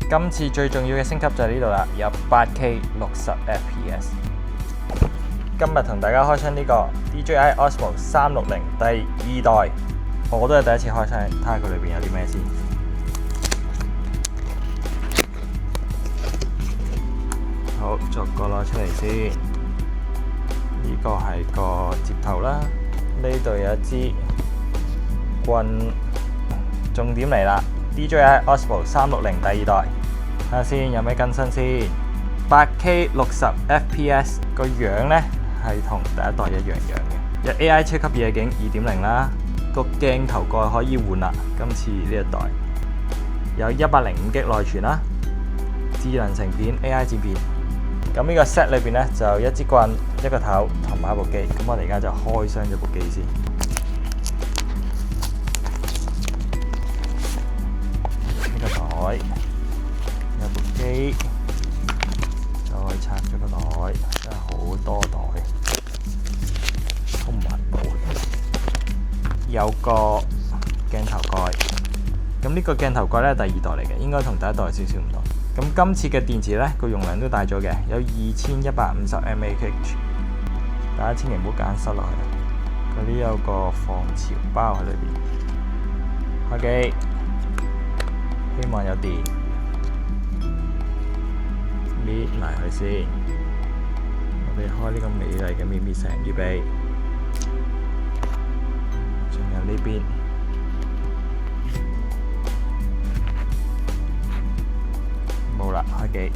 今次最重要嘅升級就係呢度啦，有 8K 60 FPS。今日同大家開箱呢個 DJI Osmo 360第2代，我都係第一次開箱，睇下佢裏邊有啲咩先。好，逐個攞出嚟先。呢個係個接頭啦，呢度有一支棍。重點嚟啦 ，DJI Osmo 360第2代，睇下先有咩更新先。8K 60 FPS 個樣呢係同第一代一樣嘅，有 AI 超級夜景 2.0 啦，個鏡頭蓋可以換啦。今次呢一代有105G 內存啦，智能成片 AI 剪片。咁呢個 set 裏邊呢就有一支棍、一個頭同埋一部機。咁我哋而家就開箱咗部機先。袋有部機，再拆咗個袋，真係好多袋，好唔環保。有個鏡頭蓋，咁呢個鏡頭蓋咧第2代嚟嘅，應該同第一代有少少唔同。咁今次嘅電池咧個容量都大咗嘅，有2150 mAh， 大家千祈唔好夾硬塞落去。嗰啲有個防潮包喺裏邊。開機。希望有電，搣埋佢先。我哋開呢個美麗嘅咪咪城預備，仲有呢邊，冇啦，開機。